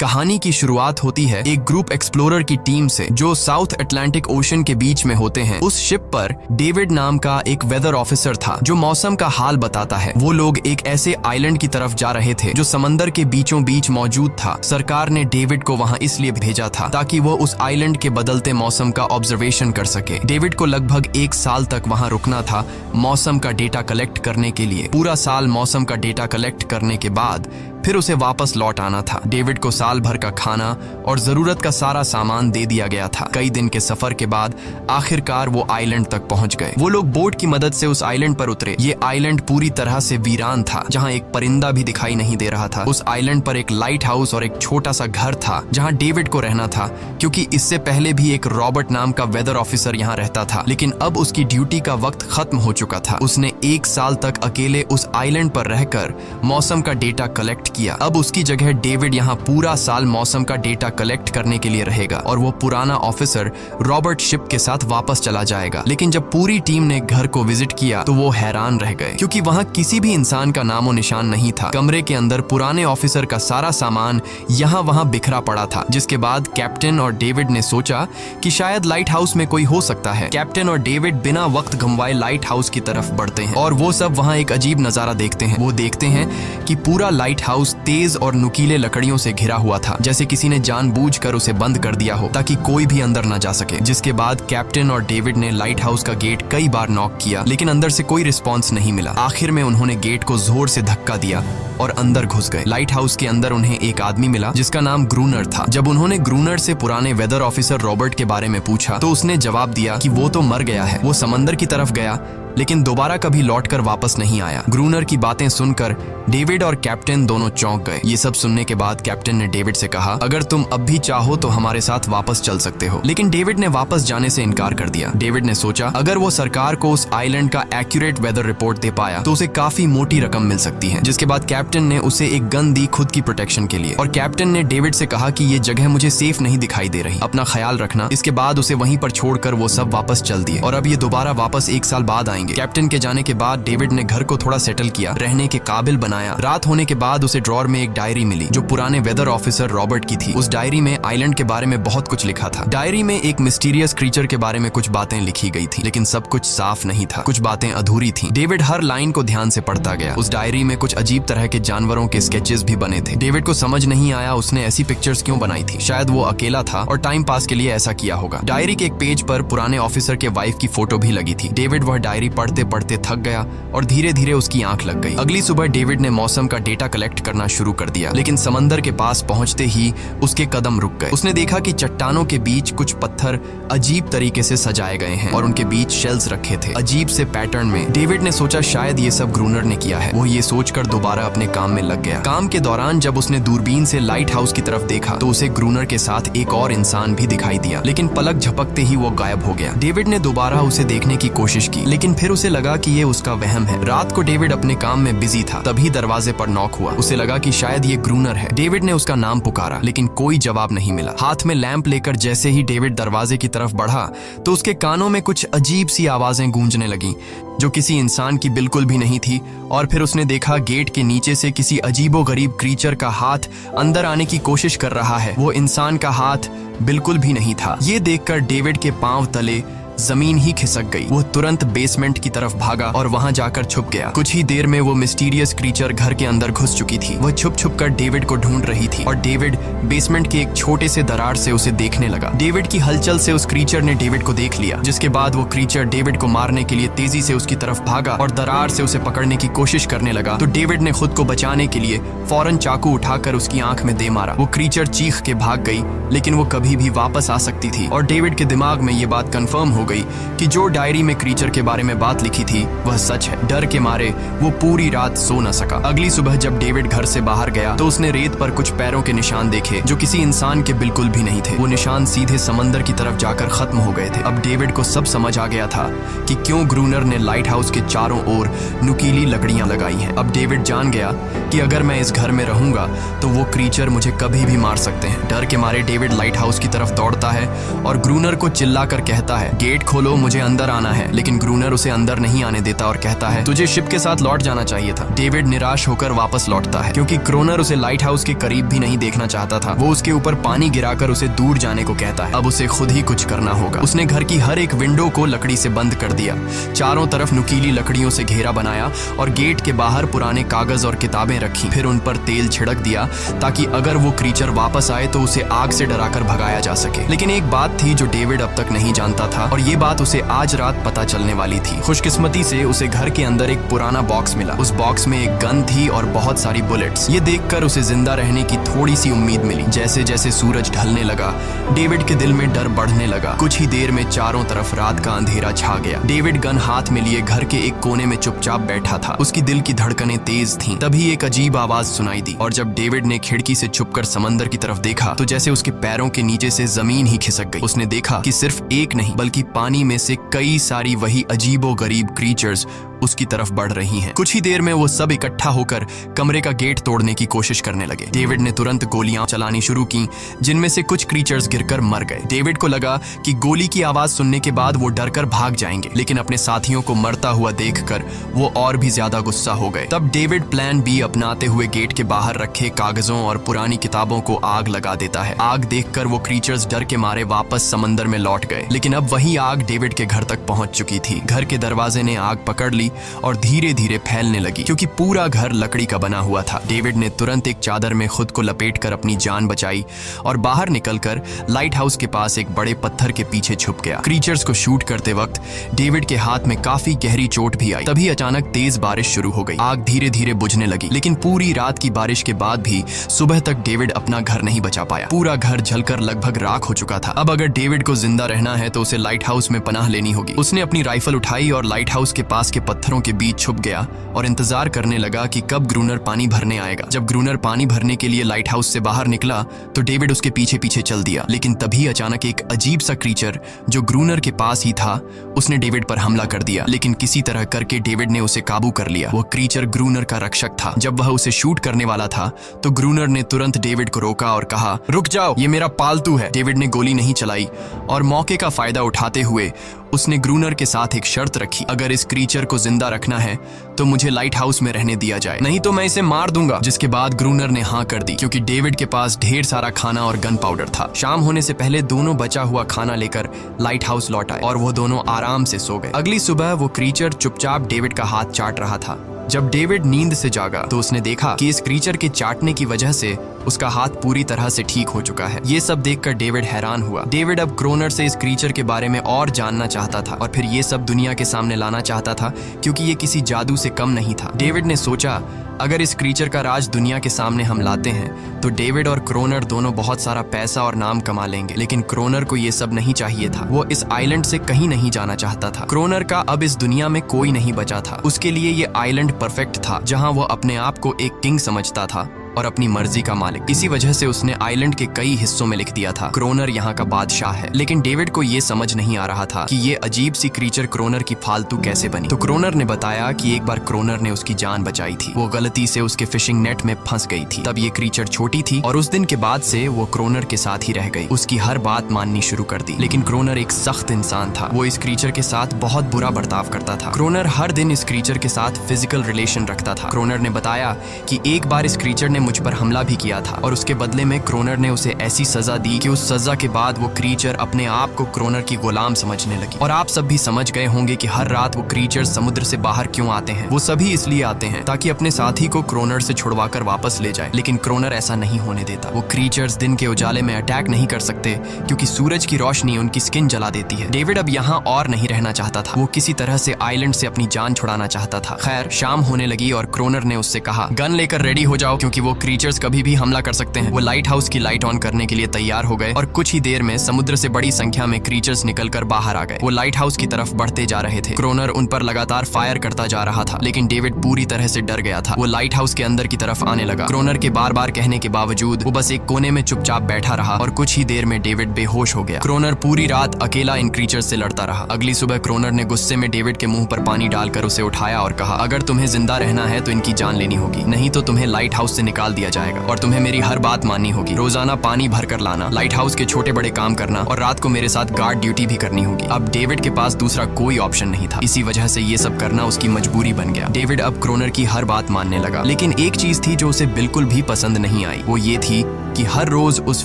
कहानी की शुरुआत होती है एक ग्रुप एक्सप्लोरर की टीम से जो साउथ अटलांटिक ओशन के बीच में होते हैं। उस शिप पर डेविड नाम का एक वेदर ऑफिसर था जो मौसम का हाल बताता है। वो लोग एक ऐसे आइलैंड की तरफ जा रहे थे जो समंदर के बीचों बीच मौजूद था। सरकार ने डेविड को वहां इसलिए भेजा था ताकि वो उस आइलैंड के बदलते मौसम का ऑब्जर्वेशन कर सके। डेविड को लगभग 1 साल तक वहां रुकना था मौसम का डेटा कलेक्ट करने के लिए। पूरा साल मौसम का डेटा कलेक्ट करने के बाद फिर उसे वापस लौट आना था। डेविड को साल भर का खाना और जरूरत का सारा सामान दे दिया गया था। कई दिन के सफर के बाद आखिरकार वो आइलैंड तक पहुंच गए। वो लोग बोट की मदद से उस आइलैंड पर उतरे। ये आइलैंड पूरी तरह से वीरान था, जहां एक परिंदा भी दिखाई नहीं दे रहा था। उस आइलैंड पर एक लाइट हाउस और एक छोटा सा घर था जहां डेविड को रहना था, क्योंकि इससे पहले भी एक रॉबर्ट नाम का वेदर ऑफिसर यहाँ रहता था, लेकिन अब उसकी ड्यूटी का वक्त खत्म हो चुका था। उसने 1 साल तक अकेले उस आइलैंड पर रहकर मौसम का डेटा कलेक्ट किया। अब उसकी जगह डेविड यहाँ पूरा साल मौसम का डेटा कलेक्ट करने के लिए रहेगा और वो पुराना ऑफिसर रॉबर्ट शिप के साथ वापस चला जाएगा। लेकिन जब पूरी टीम ने घर को विजिट किया तो वो हैरान रह गए, क्योंकि वहाँ किसी भी इंसान का नामो निशान नहीं था। कमरे के अंदर पुराने ऑफिसर का सारा सामान यहाँ वहाँ बिखरा पड़ा था। जिसके बाद कैप्टन और डेविड ने सोचा कि शायद लाइट हाउस में कोई हो सकता है। कैप्टन और डेविड बिना वक्त गंवाए लाइट हाउस की तरफ बढ़ते हैं और वो सब वहाँ एक अजीब नजारा देखते हैं। वो देखते हैं कि पूरा लाइट हाउस तेज और नुकीले लकड़ियों से घिरा हुआ था, जैसे किसी ने जानबूझकर उसे बंद कर दिया हो ताकि कोई भी अंदर न जा सके। जिसके बाद कैप्टन और डेविड ने लाइट हाउस का गेट कई बार नॉक किया, लेकिन अंदर से कोई रिस्पॉन्स नहीं मिला। आखिर में उन्होंने गेट को जोर से धक्का दिया और अंदर घुस गए। लाइट हाउस के अंदर उन्हें एक आदमी मिला जिसका नाम ग्रूनर था। जब उन्होंने ग्रूनर से पुराने वेदर ऑफिसर रॉबर्ट के बारे में पूछा तो उसने जवाब दिया कि वो तो मर गया है। वो समंदर की तरफ गया लेकिन दोबारा कभी लौटकर वापस नहीं आया। ग्रूनर की बातें सुनकर डेविड और कैप्टन दोनों चौंक गए। ये सब सुनने के बाद कैप्टन ने डेविड से कहा, अगर तुम अब भी चाहो तो हमारे साथ वापस चल सकते हो। लेकिन डेविड ने वापस जाने से इनकार कर दिया। डेविड ने सोचा अगर वो सरकार को उस आइलैंड का एक्यूरेट वेदर रिपोर्ट दे पाया तो उसे काफी मोटी रकम मिल सकती है। जिसके बाद कैप्टन ने उसे एक गन दी खुद की प्रोटेक्शन के लिए, और कैप्टन ने डेविड से कहा कि ये जगह मुझे सेफ नहीं दिखाई दे रही, अपना ख्याल रखना। इसके बाद उसे वहीं पर छोड़कर वो सब वापस चल दिए और अब ये दोबारा वापस 1 साल बाद आएंगे। कैप्टन के जाने के बाद डेविड ने घर को थोड़ा सेटल किया, रहने के काबिल बनाया। रात होने के बाद उसे ड्रॉर में एक डायरी मिली जो पुराने वेदर ऑफिसर रॉबर्ट की थी। उस डायरी में आइलैंड के बारे में बहुत कुछ लिखा था। डायरी में एक मिस्टीरियस क्रीचर के बारे में कुछ बातें लिखी गई थी, लेकिन सब कुछ साफ नहीं था, कुछ बातें अधूरी थी। डेविड हर लाइन को ध्यान से पढ़ता गया। उस डायरी में कुछ अजीब तरह के जानवरों के स्केचेस भी बने थे। डेविड को समझ नहीं आया उसने ऐसी पिक्चर्स क्यों बनाई थी। शायद वो अकेला था और टाइम पास के लिए ऐसा किया होगा। डायरी के एक पेज पर पुराने ऑफिसर के वाइफ की फोटो भी लगी थी। डेविड वह डायरी पढ़ते पढ़ते थक गया और धीरे धीरे उसकी आंख लग गई। अगली सुबह डेविड ने मौसम का डेटा कलेक्ट करना शुरू कर दिया, लेकिन समंदर के पास पहुंचते ही उसके कदम रुक गए। उसने देखा कि चट्टानों के बीच कुछ पत्थर अजीब तरीके से सजाए गए हैं और उनके बीच शेल्स रखे थे अजीब से पैटर्न में। डेविड ने सोचा शायद ये सब ग्रूनर ने किया है। वो ये सोचकर दोबारा अपने काम में लग गया। काम के दौरान जब उसने दूरबीन से लाइट हाउस की तरफ देखा तो उसे ग्रूनर के साथ एक और इंसान भी दिखाई दिया, लेकिन पलक झपकते ही वो गायब हो गया। डेविड ने दोबारा उसे देखने की कोशिश की, लेकिन फिर उसे लगा कि ये उसका वहम है। रात को डेविड अपने काम में बिजी था, तभी दरवाजे पर नॉक हुआ। उसे लगा कि शायद ये ग्रूनर है। डेविड ने उसका नाम पुकारा, लेकिन कोई जवाब नहीं मिला। हाथ में लैंप लेकर जैसे ही डेविड दरवाजे की तरफ बढ़ा तो उसके कानों में कुछ अजीब सी आवाजें गूंजने लगीं जो किसी इंसान की बिल्कुल भी नहीं थी। और फिर उसने देखा गेट के नीचे से किसी अजीबोगरीब क्रीचर का हाथ अंदर आने की कोशिश कर रहा है। वो इंसान का हाथ बिल्कुल भी नहीं था। ये देखकर डेविड के पांव तले जमीन ही खिसक गई। वो तुरंत बेसमेंट की तरफ भागा और वहां जाकर छुप गया। कुछ ही देर में वो मिस्टीरियस क्रीचर घर के अंदर घुस चुकी थी। वो छुप छुप कर डेविड को ढूंढ रही थी और डेविड बेसमेंट के एक छोटे से दरार से उसे देखने लगा। डेविड की हलचल से उस क्रीचर ने डेविड को देख लिया, जिसके बाद वो क्रीचर डेविड को मारने के लिए तेजी से उसकी तरफ भागा और दरार से उसे पकड़ने की कोशिश करने लगा। तो डेविड ने खुद को बचाने के लिए फौरन चाकू उठाकर उसकी आंख में दे मारा। वो क्रीचर चीख के भाग गई, लेकिन वो कभी भी वापस आ सकती थी। और डेविड के दिमाग में ये बात कंफर्म हो गई कि जो डायरी में क्रीचर के बारे में बात लिखी थी वह सच है। डर के मारे वो पूरी रात सो न सका। अगली सुबह जब डेविड घर से बाहर गया तो उसने रेत पर कुछ पैरों के निशान देखे जो किसी इंसान के बिल्कुल भी नहीं थे। वो निशान सीधे समंदर की तरफ जाकर खत्म हो गए थे। अब डेविड को सब समझ आ गया था कि क्यों ग्रूनर ने लाइट हाउस के चारों ओर नुकीली लकड़ियां लगाई हैं। अब डेविड जान गया कि अगर मैं इस घर में रहूंगा तो वो क्रीचर मुझे कभी भी मार सकते हैं। डर के मारे डेविड लाइट हाउस की तरफ दौड़ता है और ग्रूनर को चिल्लाकर कहता है, गेट गेट खोलो, मुझे अंदर आना है। लेकिन ग्रूनर उसे अंदर नहीं आने देता और कहता है तुझे शिप के साथ लौट जाना चाहिए था। डेविड निराश होकर वापस लौटता है क्योंकि क्रोनर उसे लाइट हाउस के करीब भी नहीं देखना चाहता था। वो उसके ऊपर पानी गिराकर उसे दूर जाने को कहता है। अब उसे खुद ही कुछ करना होगा। उसने घर की हर एक विंडो को लकड़ी से बंद कर दिया, चारों तरफ नुकीली लकड़ियों से घेरा बनाया और गेट के बाहर पुराने कागज और किताबें रखी। फिर उन पर तेल छिड़क दिया ताकि अगर वो क्रीचर वापस आए तो उसे आग से डराकर भगाया जा सके। लेकिन एक बात थी जो डेविड अब तक नहीं जानता था और ये बात उसे आज रात पता चलने वाली थी। खुशकिस्मती से उसे घर के अंदर एक पुराना बॉक्स मिला। उस बॉक्स में एक गन थी और बहुत सारी बुलेट्स। ये देखकर उसे जिंदा रहने की थोड़ी सी उम्मीद मिली। जैसे जैसे सूरज ढलने लगा, डेविड के दिल में डर बढ़ने लगा। कुछ ही देर में चारों तरफ रात का अंधेरा छा गया। डेविड गन हाथ में लिए घर के एक कोने में चुपचाप बैठा था। उसकी दिल की धड़कनें तेज थीं। तभी एक अजीब आवाज सुनाई दी और जब डेविड ने खिड़की से छुपकर समंदर की तरफ देखा तो जैसे उसके पैरों के नीचे से जमीन ही खिसक गई। उसने देखा कि सिर्फ एक नहीं बल्कि पानी में से कई सारी वही अजीबोगरीब क्रीचर्स उसकी तरफ बढ़ रही हैं। कुछ ही देर में वो सब इकट्ठा होकर कमरे का गेट तोड़ने की कोशिश करने लगे। डेविड ने तुरंत गोलियां चलानी शुरू की, जिनमें से कुछ क्रीचर्स गिरकर मर गए। डेविड को लगा कि गोली की आवाज सुनने के बाद वो डरकर भाग जाएंगे, लेकिन अपने साथियों को मरता हुआ देखकर वो और भी ज्यादा गुस्सा हो गए। तब डेविड प्लान बी अपनाते हुए गेट के बाहर रखे कागजों और पुरानी किताबों को आग लगा देता है। आग देखकर वो क्रीचर्स डर के मारे वापस समंदर में लौट गए, लेकिन अब वही आग डेविड के घर तक पहुंच चुकी थी। घर के दरवाजे ने आग पकड़ ली और धीरे धीरे फैलने लगी क्योंकि पूरा घर लकड़ी का बना हुआ था। डेविड ने तुरंत एक चादर में खुद को लपेटकर अपनी जान बचाई और बाहर निकलकर लाइट हाउस के पास एक बड़े पत्थर के पीछे छुप गया। क्रीचर्स को शूट करते वक्त डेविड के हाथ में काफी गहरी चोट भी आई। तभी अचानक तेज बारिश शुरू हो गई। आग धीरे धीरे बुझने लगी, लेकिन पूरी रात की बारिश के बाद भी सुबह तक डेविड अपना घर नहीं बचा पाया। पूरा घर जलकर लगभग राख हो चुका था। अब अगर डेविड को जिंदा रहना है तो उसे लाइट हाउस में पनाह लेनी होगी। उसने अपनी राइफल उठाई और लाइट हाउस के पास के पत्थरों के बीच छुप गया और इंतजार करने लगा कि कब ग्रूनर पानी भरने आएगा। जब ग्रूनर पानी भरने के लिए लाइट हाउस से बाहर निकला तो डेविड उसके पीछे पीछे चल दिया, लेकिन तभी अचानक एक अजीब सा क्रीचर जो ग्रूनर के पास ही था उसने डेविड पर हमला कर दिया। लेकिन किसी तरह करके डेविड ने उसे काबू कर लिया। वो क्रीचर ग्रूनर का रक्षक था। जब वह उसे शूट करने वाला था तो ग्रूनर ने तुरंत डेविड को रोका और कहा, रुक जाओ, ये मेरा पालतू है। डेविड ने गोली नहीं चलाई और मौके का फायदा उठाते हुए उसने ग्रूनर के साथ एक शर्त रखी, अगर इस क्रीचर को जिंदा रखना है तो मुझे लाइट हाउस में रहने दिया जाए, नहीं तो मैं इसे मार दूंगा। जिसके बाद ग्रूनर ने हाँ कर दी क्योंकि डेविड के पास ढेर सारा खाना और गन पाउडर था। शाम होने से पहले दोनों बचा हुआ खाना लेकर लाइट हाउस लौट आए और वो दोनों आराम से सो गए। अगली सुबह वो क्रीचर चुपचाप डेविड का हाथ चाट रहा था। जब डेविड नींद से जागा तो उसने देखा कि इस क्रीचर के चाटने की वजह से उसका हाथ पूरी तरह से ठीक हो चुका है। ये सब देखकर डेविड हैरान हुआ। डेविड अब क्रोनर से इस क्रीचर के बारे में और जानना चाहता था और फिर ये सब दुनिया के सामने लाना चाहता था क्योंकि ये किसी जादू से कम नहीं था। डेविड ने सोचा, अगर इस क्रीचर का राज दुनिया के सामने हम लाते हैं तो डेविड और क्रोनर दोनों बहुत सारा पैसा और नाम कमा लेंगे। लेकिन क्रोनर को ये सब नहीं चाहिए था। वो इस आइलैंड से कहीं नहीं जाना चाहता था। क्रोनर का अब इस दुनिया में कोई नहीं बचा था। उसके लिए ये आइलैंड परफेक्ट था जहां वो अपने आप को एक किंग समझता था और अपनी मर्जी का मालिक। इसी वजह से उसने आइलैंड के कई हिस्सों में लिख दिया था, क्रोनर यहाँ का बादशाह है। लेकिन डेविड को ये समझ नहीं आ रहा था कि ये अजीब सी क्रीचर क्रोनर की फालतू कैसे बनी। तो क्रोनर ने बताया कि एक बार क्रोनर ने उसकी जान बचाई थी। वो गलती से उसके फिशिंग नेट में फंस गई थी। तब ये क्रीचर छोटी थी और उस दिन के बाद से वो क्रोनर के साथ ही रह गई। उसकी हर बात माननी शुरू कर दी। लेकिन क्रोनर एक सख्त इंसान था। वो इस क्रीचर के साथ बहुत बुरा बर्ताव करता था। क्रोनर हर दिन इस क्रीचर के साथ फिजिकल रिलेशन रखता था। क्रोनर ने बताया कि एक बार इस क्रीचर ने मुझ पर हमला भी किया था और उसके बदले में क्रोनर ने उसे ऐसी सजा दी कि उस सजा के बाद वो क्रीचर अपने आप को क्रोनर की गुलाम समझने लगी। और आप सब भी समझ गए होंगे कि हर रात वो क्रीचर समुद्र से बाहर क्यों आते हैं। वो सभी इसलिए आते हैं ताकि अपने साथी को क्रोनर से छुड़वाकर वापस ले जाए। लेकिन क्रोनर ऐसा नहीं होने देता। वो क्रीचर्स दिन के उजाले में अटैक नहीं कर सकते क्योंकि सूरज की रोशनी उनकी स्किन जला देती है। डेविड अब यहाँ और नहीं रहना चाहता था। वो किसी तरह से आइलैंड से अपनी जान छुड़ाना चाहता था। खैर, शाम होने लगी और क्रोनर ने उससे कहा, गन लेकर रेडी हो जाओ क्योंकि वो क्रीचर्स कभी भी हमला कर सकते हैं। वो लाइट हाउस की लाइट ऑन करने के लिए तैयार हो गए और कुछ ही देर में समुद्र से बड़ी संख्या में क्रीचर्स निकलकर बाहर आ गए। वो लाइट हाउस की तरफ बढ़ते जा रहे थे। क्रोनर उन पर लगातार फायर करता जा रहा था, लेकिन डेविड पूरी तरह से डर गया था। वो लाइट हाउस के अंदर की तरफ आने लगा। क्रोनर के बार बार कहने के बावजूद वो बस एक कोने में चुपचाप बैठा रहा और कुछ ही देर में डेविड बेहोश हो गया। क्रोनर पूरी रात अकेला इन क्रीचर्स से लड़ता रहा। अगली सुबह क्रोनर ने गुस्से में डेविड के मुंह पर पानी डालकर उसे उठाया और कहा, अगर तुम्हें जिंदा रहना है तो इनकी जान लेनी होगी, नहीं तो तुम्हें लाइट हाउस से निकाल निकाल दिया जाएगा और तुम्हें मेरी हर बात माननी होगी। रोजाना पानी भर कर लाना, लाइट हाउस के छोटे बड़े काम करना और रात को मेरे साथ गार्ड ड्यूटी भी करनी होगी। अब डेविड के पास दूसरा कोई ऑप्शन नहीं था, इसी वजह से ये सब करना उसकी मजबूरी बन गया। डेविड अब क्रोनर की हर बात मानने लगा, लेकिन एक चीज थी जो उसे बिल्कुल भी पसंद नहीं आई। वो ये थी कि हर रोज उस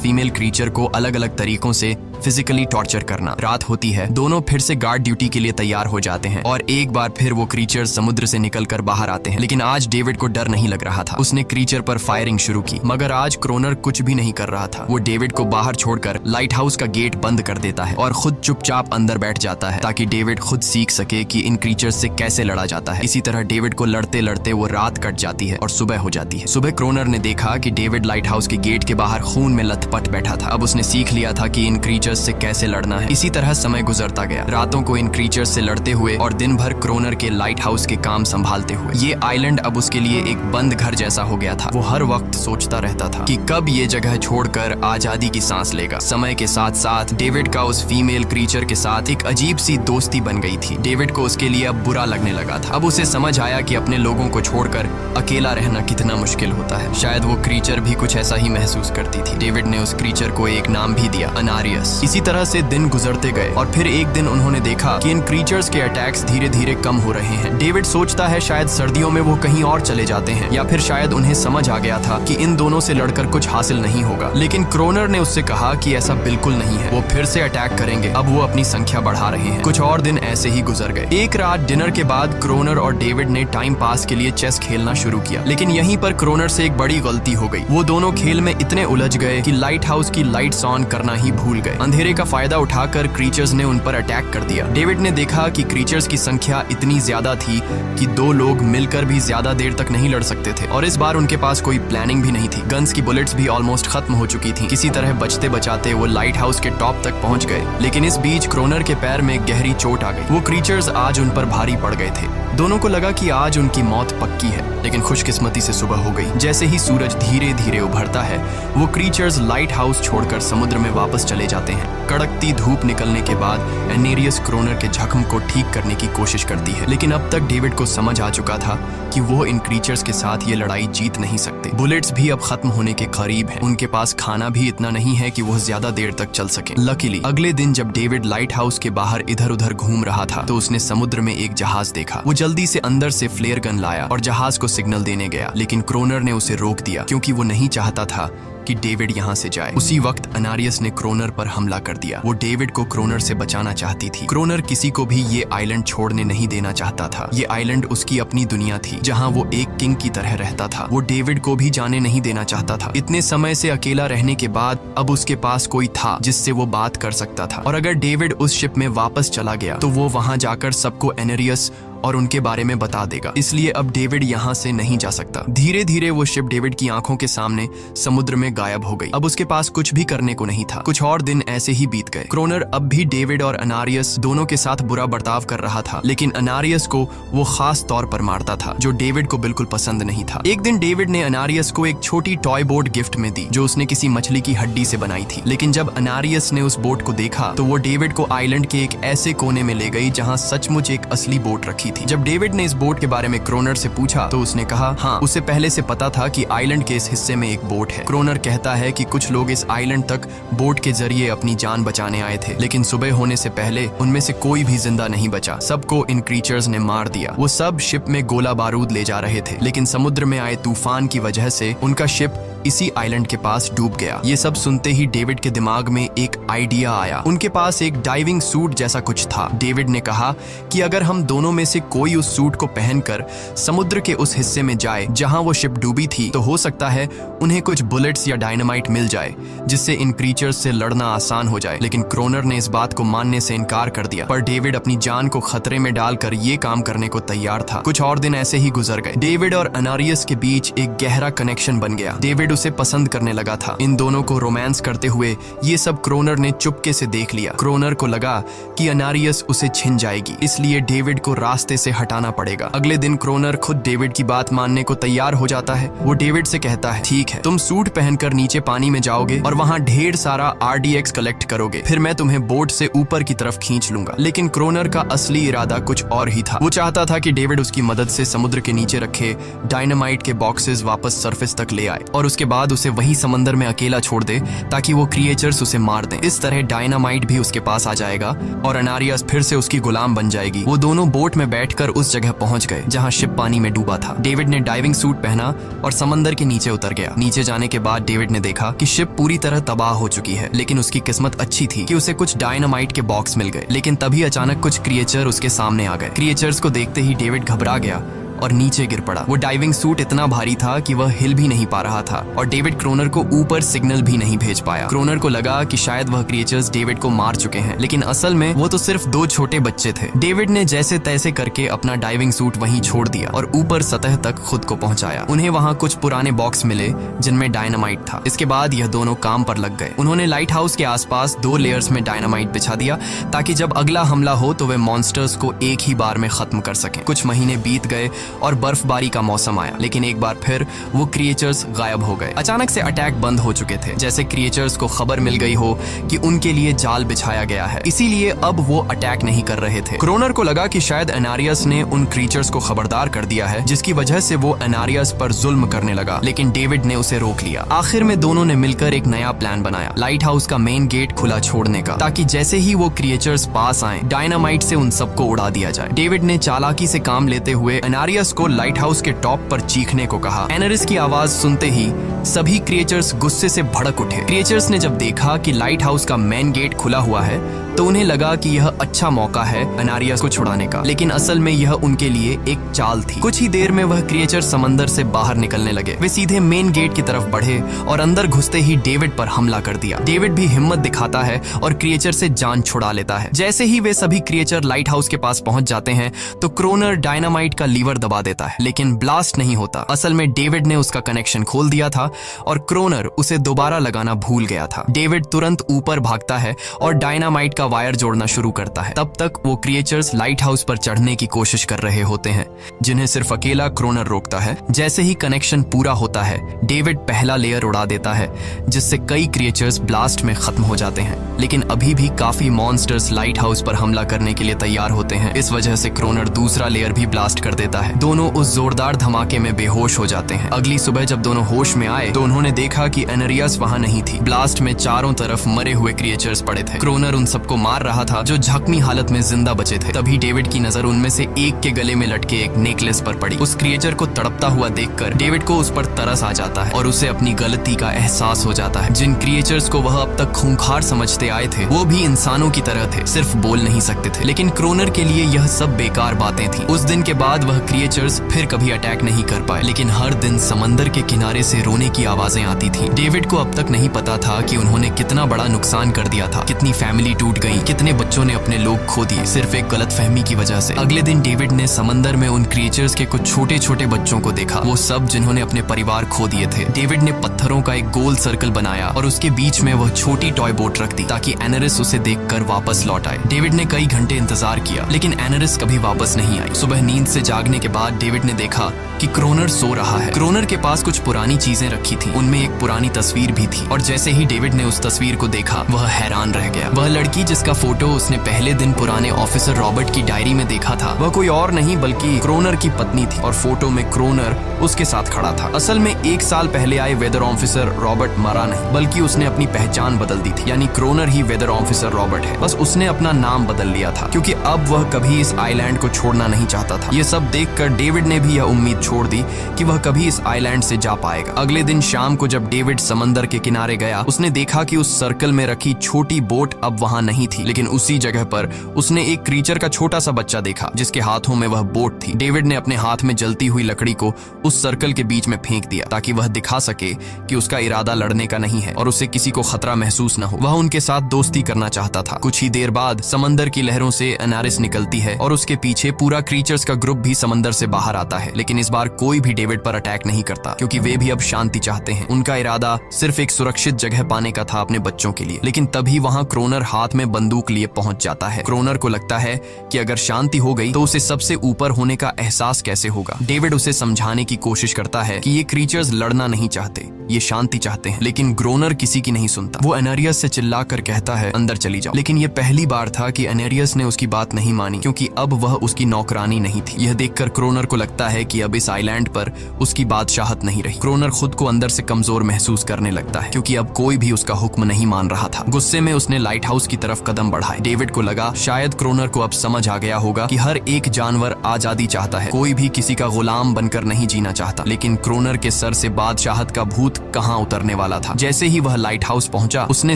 फीमेल क्रीचर को अलग अलग तरीकों से फिजिकली टॉर्चर करना। रात होती है, दोनों फिर से गार्ड ड्यूटी के लिए तैयार हो जाते हैं और एक बार फिर वो क्रीचर समुद्र से निकलकर बाहर आते हैं। लेकिन आज डेविड को डर नहीं लग रहा था। उसने क्रीचर पर फायरिंग शुरू की, मगर आज क्रोनर कुछ भी नहीं कर रहा था। वो डेविड को बाहर छोड़कर लाइट हाउस का गेट बंद कर देता है और खुद चुपचाप अंदर बैठ जाता है ताकि डेविड खुद सीख सके कि इन क्रीचर से कैसे लड़ा जाता है। इसी तरह डेविड को लड़ते लड़ते वो रात कट जाती है और सुबह हो जाती है। सुबह क्रोनर ने देखा कि डेविड लाइट हाउस के गेट के बाहर खून में लथपथ बैठा था। अब उसने सीख लिया था कि इन क्रीचर्स से कैसे लड़ना है। इसी तरह समय गुजरता गया, रातों को इन क्रीचर्स से लड़ते हुए और दिन भर क्रोनर के लाइट हाउस के काम संभालते हुए। ये आइलैंड अब उसके लिए एक बंद घर जैसा हो गया था। वो हर वक्त सोचता रहता था कि कब ये जगह छोड़कर आजादी की सांस लेगा। समय के साथ साथ डेविड का उस फीमेल क्रीचर के साथ एक अजीब सी दोस्ती बन गई थी। डेविड को उसके लिए अब बुरा लगने लगा था। अब उसे समझ आया कि अपने लोगों को छोड़कर अकेला रहना कितना मुश्किल होता है। शायद वो क्रीचर भी कुछ ऐसा ही महसूस करती थी। डेविड ने उस क्रीचर को एक नाम भी दिया, अनारियस। इसी तरह से दिन गुजरते गए और फिर एक दिन उन्होंने देखा कि इन क्रीचर्स के अटैक्स धीरे धीरे कम हो रहे हैं। डेविड सोचता है शायद सर्दियों में वो कहीं और चले जाते हैं या फिर शायद उन्हें समझ आ गया था कि इन दोनों से लड़कर कुछ हासिल नहीं होगा। लेकिन क्रोनर ने उससे कहा कि ऐसा बिल्कुल नहीं है, वो फिर से अटैक करेंगे। अब वो अपनी संख्या बढ़ा रहे हैं। कुछ और दिन ऐसे ही गुजर गए। एक रात डिनर के बाद क्रोनर और डेविड ने टाइम पास के लिए चेस खेलना शुरू किया, लेकिन यहीं पर क्रोनर से एक बड़ी गलती हो गई। वो दोनों खेल में इतने उलझ गए कि लाइट हाउस की लाइट्स ऑन करना ही भूल गए। अंधेरे का फायदा उठाकर क्रीचर्स ने उन पर अटैक कर दिया। डेविड ने देखा कि क्रीचर्स की संख्या इतनी ज्यादा थी कि दो लोग मिलकर भी ज्यादा देर तक नहीं लड़ सकते थे और इस बार उनके पास कोई प्लानिंग भी नहीं थी। गन्स की बुलेट्स भी ऑलमोस्ट खत्म हो चुकी थी। किसी तरह बचते बचाते वो लाइट हाउस के टॉप तक पहुंच गए, लेकिन इस बीच क्रोनर के पैर में गहरी चोट आ गई। वो क्रीचर्स आज उन पर भारी पड़ गए थे। दोनों को लगा कि आज उनकी मौत पक्की है, लेकिन खुशकिस्मती से सुबह हो गई। जैसे ही सूरज धीरे धीरे उभरता है, वो क्रीचर्स लाइट हाउस छोड़कर समुद्र में वापस चले जाते हैं। कड़कती धूप निकलने के बाद एनेरियस क्रोनर के जख्म को ठीक करने की कोशिश करती है, लेकिन अब तक डेविड को समझ आ चुका था कि वो इन क्रीचर्स के साथ ये लड़ाई जीत नहीं सकते। बुलेट्स भी अब खत्म होने के करीब हैं। उनके पास खाना भी इतना नहीं है कि वो ज्यादा देर तक चल सके। लकीली अगले दिन जब डेविड लाइट हाउस के बाहर इधर उधर घूम रहा था तो उसने समुद्र में एक जहाज देखा। वो जल्दी से अंदर से फ्लेयर गन लाया और जहाज को सिग्नल देने गया, लेकिन क्रोनर ने उसे रोक दिया क्योंकि वो नहीं चाहता था कि डेविड यहाँ से जाए। उसी वक्त अनारियस ने क्रोनर पर हमला कर दिया। वो डेविड को क्रोनर से बचाना चाहती थी। क्रोनर किसी को भी ये आइलैंड छोड़ने नहीं देना चाहता था। ये आइलैंड उसकी अपनी दुनिया थी जहाँ वो एक किंग की तरह रहता था। वो डेविड को भी जाने नहीं देना चाहता था। इतने समय से अकेला रहने के बाद अब उसके पास कोई था जिससे वो बात कर सकता था, और अगर डेविड उस शिप में वापस चला गया तो वो वहां जाकर सबको एनेरियस और उनके बारे में बता देगा। इसलिए अब डेविड यहाँ से नहीं जा सकता। धीरे धीरे वो शिप डेविड की आंखों के सामने समुद्र में गायब हो गई। अब उसके पास कुछ भी करने को नहीं था। कुछ और दिन ऐसे ही बीत गए। क्रोनर अब भी डेविड और अनारियस दोनों के साथ बुरा बर्ताव कर रहा था, लेकिन अनारियस को वो खास तौर पर मारता था, जो डेविड को बिल्कुल पसंद नहीं था। एक दिन डेविड ने अनारियस को एक छोटी टॉय बोट गिफ्ट में दी जो उसने किसी मछली की हड्डी से बनाई थी। लेकिन जब अनारियस ने उस बोट को देखा तो वो डेविड को आइलैंड के एक ऐसे कोने में ले गई जहाँ सचमुच एक असली बोट रखी थी। जब डेविड ने इस बोट के बारे में क्रोनर से पूछा तो उसने कहा हाँ, उसे पहले से पता था कि आइलैंड के इस हिस्से में एक बोट है। क्रोनर कहता है कि कुछ लोग इस आइलैंड तक बोट के जरिए अपनी जान बचाने आए थे, लेकिन सुबह होने से पहले उनमें से कोई भी जिंदा नहीं बचा। सबको इन क्रीचर्स ने मार दिया। वो सब शिप में गोला बारूद ले जा रहे थे, लेकिन समुद्र में आए तूफान की वजह से उनका शिप इसी आइलैंड के पास डूब गया। ये सब सुनते ही डेविड के दिमाग में एक आइडिया आया। उनके पास एक डाइविंग सूट जैसा कुछ था। डेविड ने कहा कि अगर हम दोनों में से कोई उस सूट को पहनकर समुद्र के उस हिस्से में जाए जहां वो शिप डूबी थी, तो हो सकता है उन्हें कुछ बुलेट्स या डायनामाइट मिल जाए जिससे इन क्रीचर्स से लड़ना आसान हो जाए। लेकिन क्रोनर ने इस बात को मानने से इनकार कर दिया, पर डेविड अपनी जान को खतरे में डालकर ये काम करने को तैयार था। कुछ और दिन ऐसे ही गुजर गए। डेविड और अनारियस के बीच एक गहरा कनेक्शन बन गया। डेविड डेविड उसे पसंद करने लगा था। इन दोनों को रोमांस करते हुए ये सब क्रोनर ने चुपके से देख लिया। क्रोनर को लगा कि अनारियस उसे छिन जाएगी, इसलिए डेविड को रास्ते से हटाना पड़ेगा। अगले दिन क्रोनर खुद डेविड की बात मानने को तैयार हो जाता है। वो डेविड से कहता है, ठीक है, तुम सूट पहनकर नीचे पानी में जाओगे और वहाँ ढेर सारा RDX कलेक्ट करोगे, फिर मैं तुम्हें बोट से ऊपर की तरफ खींच लूंगा। लेकिन क्रोनर का असली इरादा कुछ और ही था। वो चाहता था कि डेविड उसकी मदद से समुद्र के नीचे रखे डायनामाइट के बॉक्सेस वापस सरफेस तक ले आए और उसके बाद उसे वही समंदर में अकेला छोड़ दे ताकि वो क्रिएचर्स उसे मार दें। इस तरह डायनामाइट भी उसके पास आ जाएगा और अनारियस फिर से उसकी गुलाम बन जाएगी। वो दोनों बोट में बैठकर उस जगह पहुंच गए जहां शिप पानी में डूबा था। डेविड ने डाइविंग सूट पहना और समंदर के नीचे उतर गया। नीचे जाने के बाद डेविड ने देखा कि शिप पूरी तरह तबाह हो चुकी है, लेकिन उसकी किस्मत अच्छी थी कि उसे कुछ डायनामाइट के बॉक्स मिल गए। लेकिन तभी अचानक कुछ क्रिएचर उसके सामने आ गए। क्रिएचर्स को देखते ही डेविड घबरा गया और नीचे गिर पड़ा। वो डाइविंग सूट इतना भारी था कि वह हिल भी नहीं पा रहा था और डेविड क्रोनर को ऊपर सिग्नल भी नहीं भेज पाया। क्रोनर को लगा कि शायद वह क्रिएचर्स डेविड को मार चुके हैं, लेकिन असल में वो तो सिर्फ 2 छोटे बच्चे थे। डेविड ने जैसे तैसे करके अपना डाइविंग सूट वहीं छोड़ दिया और ऊपर सतह तक खुद को पहुंचाया। उन्हें वहां कुछ पुराने बॉक्स मिले जिनमें डायनामाइट था। इसके बाद यह दोनों काम पर लग गए। उन्होंने लाइट हाउस के आसपास 2 लेयर्स में डायनामाइट बिछा दिया ताकि जब अगला हमला हो तो वे मॉन्स्टर्स को एक ही बार में खत्म कर सकें। कुछ महीने बीत गए और बर्फबारी का मौसम आया, लेकिन एक बार फिर वो क्रिएचर्स गायब हो गए। अचानक से अटैक बंद हो चुके थे, जैसे क्रिएचर्स को खबर मिल गई हो कि उनके लिए जाल बिछाया गया है, इसीलिए अब वो अटैक नहीं कर रहे थे। क्रोनर को लगा कि शायद अनारियस ने उन क्रिएचर्स को खबरदार कर दिया है, जिसकी वजह से वो अनारियस पर जुल्म करने लगा, लेकिन डेविड ने उसे रोक लिया। आखिर में दोनों ने मिलकर एक नया प्लान बनाया, लाइट हाउस का मेन गेट खुला छोड़ने का, ताकि जैसे ही वो क्रिएचर्स पास आए डायनामाइट से उन सबको उड़ा दिया जाए। डेविड ने चालाकी से काम लेते हुए अनारियस को लाइट हाउस के टॉप पर चीखने को कहा। एनरिस की आवाज सुनते ही सभी क्रिएचर्स गुस्से से भड़क उठे। क्रिएचर्स ने जब देखा कि लाइट हाउस का मेन गेट खुला हुआ है तो उन्हें लगा कि यह अच्छा मौका है अनारियस को छुड़ाने का, लेकिन असल में यह उनके लिए एक चाल थी। कुछ ही देर में वह क्रिएचर समंदर से बाहर निकलने लगे। वे सीधे मेन गेट की तरफ बढ़े और अंदर घुसते ही डेविड पर हमला कर दिया। डेविड भी हिम्मत दिखाता है और क्रिएचर से जान छुड़ा लेता है। जैसे ही वे सभी क्रिएचर लाइट हाउस के पास पहुंच जाते हैं तो क्रोनर डायनामाइट का लीवर दबा देता है, लेकिन ब्लास्ट नहीं होता। असल में डेविड ने उसका कनेक्शन खोल दिया था और क्रोनर उसे दोबारा लगाना भूल गया था। डेविड तुरंत ऊपर भागता है और डायनामाइट का वायर जोड़ना शुरू करता है। तब तक वो क्रिएचर्स लाइट हाउस पर चढ़ने की कोशिश कर रहे होते हैं, जिन्हें सिर्फ अकेला क्रोनर रोकता है। जैसे ही कनेक्शन पूरा होता है डेविड पहला लेयर उड़ा देता है, जिससे कई क्रिएचर्स ब्लास्ट में खत्म हो जाते हैं, लेकिन अभी भी काफी मॉन्स्टर्स लाइट हाउस पर हमला करने के लिए तैयार होते हैं। इस वजह से क्रोनर दूसरा लेयर भी ब्लास्ट कर देता है। दोनों उस जोरदार धमाके में बेहोश हो जाते हैं। अगली सुबह जब दोनों होश में आए तो उन्होंने देखा कि अनारियस वहां नहीं थी। ब्लास्ट में चारों तरफ मरे हुए क्रिएचर्स पड़े थे। क्रोनर उन सबको मार रहा था जो जख्मी हालत में जिंदा बचे थे। तभी डेविड की नजर उनमें से एक के गले में लटके एक नेकलेस पर पड़ी। उस क्रिएचर को तड़पता हुआ देखकर डेविड को उस पर तरस आ जाता है और उसे अपनी गलती का एहसास हो जाता है। जिन क्रिएचर्स को वह अब तक खूंखार समझते आए थे वो भी इंसानों की तरह थे, सिर्फ बोल नहीं सकते थे। लेकिन क्रोनर के लिए यह सब बेकार बातें थी। उस दिन के बाद वह क्रिएचर्स फिर कभी अटैक नहीं कर पाए, लेकिन हर दिन समंदर के किनारे से रोने की आवाजें आती थी। डेविड को अब तक नहीं पता था कि उन्होंने कितना बड़ा नुकसान कर दिया था, कितनी फैमिली टूट गई, कितने बच्चों ने अपने लोग खो दिए सिर्फ एक गलतफहमी की वजह से। अगले दिन डेविड ने समंदर में उन क्रिएचर्स के कुछ छोटे छोटे बच्चों को देखा, वो सब जिन्होंने अपने परिवार खो दिए थे। डेविड ने पत्थरों का एक गोल सर्कल बनाया और उसके बीच में वह छोटी टॉय बोट रख दी ताकि एनरिस उसे देखकर वापस लौट आए। डेविड ने कई घंटे इंतजार किया, लेकिन एनरिस कभी वापस नहीं आई। सुबह नींद से जागने के बाद डेविड ने देखा कि क्रोनर सो रहा है। क्रोनर के पास कुछ पुरानी चीजें रखी थी, उनमें एक पुरानी तस्वीर भी थी, और जैसे ही डेविड ने उस तस्वीर को देखा वह हैरान रह गया। वह लड़की जिसका फोटो उसने पहले दिन पुराने ऑफिसर रॉबर्ट की डायरी में देखा था, वह कोई और नहीं बल्कि क्रोनर की पत्नी थी, और फोटो में क्रोनर उसके साथ खड़ा था। असल में 1 साल पहले आए वेदर ऑफिसर रॉबर्ट मरा नहीं, बल्कि उसने अपनी पहचान बदल दी थी, यानी क्रोनर ही वेदर ऑफिसर रॉबर्ट है। बस उसने अपना नाम बदल लिया था, क्योंकि अब वह कभी इस आइलैंड को छोड़ना नहीं चाहता था। ये सब देखकर डेविड ने भी यह उम्मीद छोड़ दी कि वह कभी इस आइलैंड से जा पाएगा। अगले दिन शाम को जब डेविड समंदर के किनारे गया, उसने देखा कि उस सर्कल में रखी छोटी बोट अब वहां नहीं थी, लेकिन उसी जगह पर उसने एक क्रीचर का छोटा सा बच्चा देखा जिसके हाथों में वह बोट थी। डेविड ने अपने हाथ में जलती हुई लकड़ी को उस सर्कल के बीच में फेंक दिया ताकि वह दिखा सके कि उसका इरादा लड़ने का नहीं है और उसे किसी को खतरा महसूस न हो। वह उनके साथ दोस्ती करना चाहता था। कुछ ही देर बाद समंदर की लहरों से अनारिस निकलती है और उसके पीछे पूरा क्रीचर्स का ग्रुप भी समंदर अंदर से बाहर आता है, लेकिन इस बार कोई भी डेविड पर अटैक नहीं करता क्योंकि वे भी अब शांति चाहते हैं। उनका इरादा सिर्फ एक सुरक्षित जगह पाने का था अपने बच्चों के लिए। लेकिन तभी वहां क्रोनर हाथ में बंदूक लिए पहुंच जाता है। क्रोनर को लगता है कि अगर शांति हो गई तो उसे सबसे ऊपर होने का एहसास कैसे होगा। डेविड उसे समझाने की कोशिश करता है कि ये क्रीचर्स लड़ना नहीं चाहते, ये शांति चाहते हैं। लेकिन क्रोनर किसी की नहीं सुनता। वो एनेरियस से चिल्लाकर कहता है अंदर चली जाओ। लेकिन ये पहली बार था कि एनेरियस ने उसकी बात नहीं मानी, क्योंकि अब वह उसकी नौकरानी नहीं थी। यह देखकर क्रोनर को लगता है कि अब इस आइलैंड पर उसकी बादशाहत नहीं रही। क्रोनर खुद को अंदर से कमजोर महसूस करने लगता है, क्योंकि अब कोई भी उसका हुक्म नहीं मान रहा था। गुस्से में उसने लाइट हाउस की तरफ कदम बढ़ाए। डेविड को लगा शायद क्रोनर को अब समझ आ गया होगा कि हर एक जानवर आजादी चाहता है, कोई भी किसी का गुलाम बनकर नहीं जीना चाहता। लेकिन क्रोनर के सर से बादशाहत का भूत कहां उतरने वाला था। जैसे ही वह लाइट हाउस पहुंचा, उसने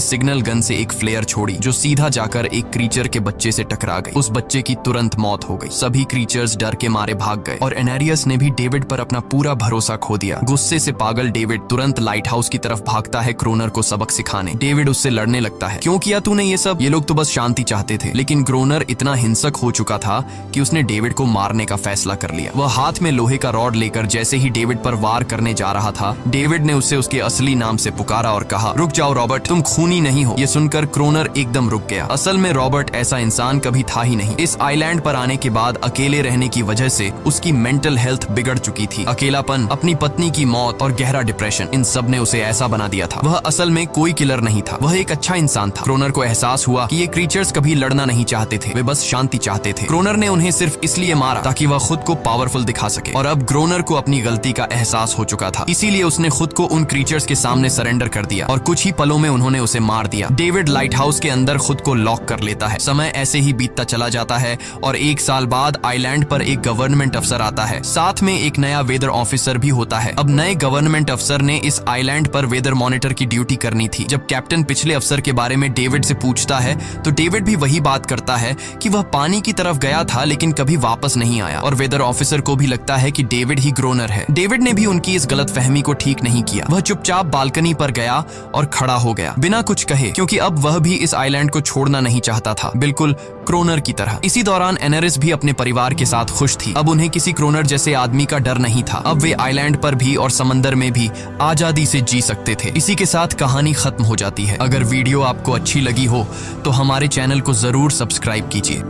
सिग्नल गन से एक फ्लेयर छोड़ी जो सीधा जाकर एक क्रीचर के बच्चे से टकरा गई। उस बच्चे की तुरंत मौत हो गई। सभी क्रीचर्स डर के मारे भाग गए और एनेरियस ने भी डेविड पर अपना पूरा भरोसा खो दिया। गुस्से से पागल डेविड तुरंत लाइट हाउस की तरफ भागता है क्रोनर को सबक सिखाने। डेविड उससे लड़ने लगता है, क्यों किया तूने ये सब? ये लोग तो बस शांति चाहते थे। लेकिन क्रोनर इतना हिंसक हो चुका था कि उसने डेविड को मारने का फैसला कर लिया। वह हाथ में लोहे का रॉड लेकर जैसे ही डेविड पर वार करने जा रहा था, डेविड ने उसे उसके असली नाम से पुकारा और कहा, रुक जाओ रॉबर्ट, तुम खूनी नहीं हो। ये सुनकर क्रोनर एकदम रुक गया। असल में रॉबर्ट ऐसा इंसान कभी था ही नहीं। इस आइलैंड पर आने के बाद अकेले रहने की वजह से उसकी मेंटल हेल्थ बिगड़ चुकी थी। अकेलापन, अपनी पत्नी की मौत और गहरा डिप्रेशन, इन सब ने उसे ऐसा बना दिया था। वह असल में कोई किलर नहीं था, वह एक अच्छा इंसान था। क्रोनर को एहसास हुआ कि ये क्रीचर्स कभी लड़ना नहीं चाहते थे, वे बस शांति चाहते थे। क्रोनर ने उन्हें सिर्फ इसलिए मारा ताकि वह खुद को पावरफुल दिखा सके। और अब क्रोनर को अपनी गलती का एहसास हो चुका था, इसीलिए उसने खुद को उन क्रीचर्स के सामने सरेंडर कर दिया और कुछ ही पलों में उन्होंने उसे मार दिया। डेविड लाइट हाउस के अंदर खुद को लॉक कर लेता है। समय ऐसे ही बीतता चला जाता है और 1 साल बाद आइलैंड पर एक गवर्नमेंट अफसर आता है, साथ में एक नया वेदर ऑफिसर भी होता है। अब नए गवर्नमेंट अफसर ने इस आइलैंड पर वेदर मॉनिटर की ड्यूटी करनी थी। जब कैप्टन पिछले अफसर के बारे में डेविड से पूछता है तो डेविड भी वही बात करता है कि वह पानी की तरफ गया था लेकिन कभी वापस नहीं आया। और वेदर ऑफिसर को भी लगता है कि डेविड ही क्रोनर है। डेविड ने भी उनकी इस गलतफहमी को ठीक नहीं किया। वह चुपचाप बालकनी पर गया और खड़ा हो गया बिना कुछ कहे, क्योंकि अब वह भी इस आइलैंड को छोड़ना नहीं चाहता था, बिल्कुल क्रोनर की तरह। इसी दौरान एनेरिस भी अपने परिवार के साथ खुश थी। अब उन्हें किसी क्रोनर जैसे आदमी का डर नहीं था। अब वे आइलैंड पर भी और समंदर में भी आजादी से जी सकते थे। इसी के साथ कहानी खत्म हो जाती है। अगर वीडियो आपको अच्छी लगी हो तो हमारे चैनल को जरूर सब्सक्राइब कीजिए।